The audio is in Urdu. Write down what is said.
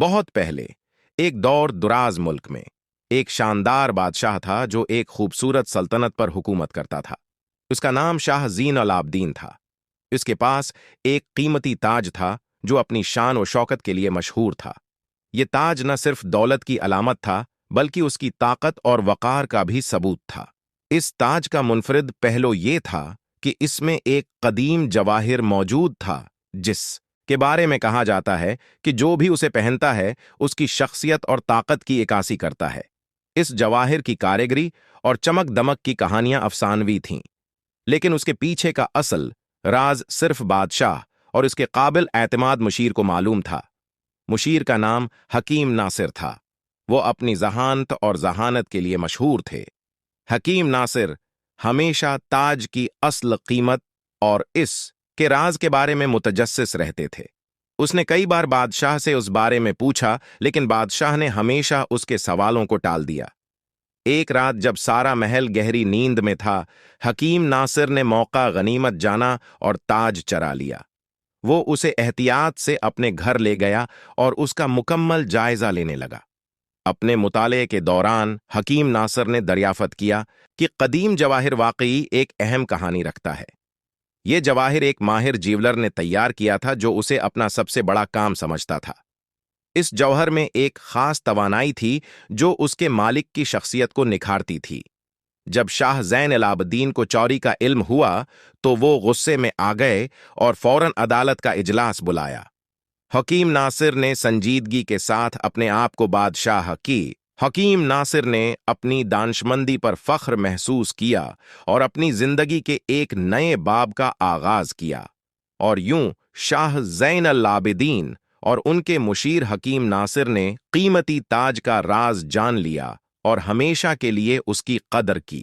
بہت پہلے ایک دور دراز ملک میں ایک شاندار بادشاہ تھا جو ایک خوبصورت سلطنت پر حکومت کرتا تھا۔ اس کا نام شاہ زین العابدین تھا۔ اس کے پاس ایک قیمتی تاج تھا جو اپنی شان و شوکت کے لیے مشہور تھا۔ یہ تاج نہ صرف دولت کی علامت تھا بلکہ اس کی طاقت اور وقار کا بھی ثبوت تھا۔ اس تاج کا منفرد پہلو یہ تھا کہ اس میں ایک قدیم جواہر موجود تھا جس کے بارے میں کہا جاتا ہے کہ جو بھی اسے پہنتا ہے اس کی شخصیت اور طاقت کی عکاسی کرتا ہے۔ اس جواہر کی کاریگری اور چمک دمک کی کہانیاں افسانوی تھیں، لیکن اس کے پیچھے کا اصل راز صرف بادشاہ اور اس کے قابل اعتماد مشیر کو معلوم تھا۔ مشیر کا نام حکیم ناصر تھا۔ وہ اپنی ذہانت اور ذہانت کے لیے مشہور تھے۔ حکیم ناصر ہمیشہ تاج کی اصل قیمت اور اس کے راز کے بارے میں متجسس رہتے تھے۔ اس نے کئی بار بادشاہ سے اس بارے میں پوچھا، لیکن بادشاہ نے ہمیشہ اس کے سوالوں کو ٹال دیا۔ ایک رات جب سارا محل گہری نیند میں تھا، حکیم ناصر نے موقع غنیمت جانا اور تاج چرا لیا۔ وہ اسے احتیاط سے اپنے گھر لے گیا اور اس کا مکمل جائزہ لینے لگا۔ اپنے مطالعے کے دوران حکیم ناصر نے دریافت کیا کہ قدیم جواہر واقعی ایک اہم کہانی رکھتا ہے۔ یہ جواہر ایک ماہر جیولر نے تیار کیا تھا جو اسے اپنا سب سے بڑا کام سمجھتا تھا۔ اس جوہر میں ایک خاص توانائی تھی جو اس کے مالک کی شخصیت کو نکھارتی تھی۔ جب شاہ زین العابدین کو چوری کا علم ہوا تو وہ غصے میں آ گئے اور فوراً عدالت کا اجلاس بلایا۔ حکیم ناصر نے سنجیدگی کے ساتھ اپنے آپ کو بادشاہ کی۔ حکیم ناصر نے اپنی دانشمندی پر فخر محسوس کیا اور اپنی زندگی کے ایک نئے باب کا آغاز کیا، اور یوں شاہ زین العابدین اور ان کے مشیر حکیم ناصر نے قیمتی تاج کا راز جان لیا اور ہمیشہ کے لیے اس کی قدر کی۔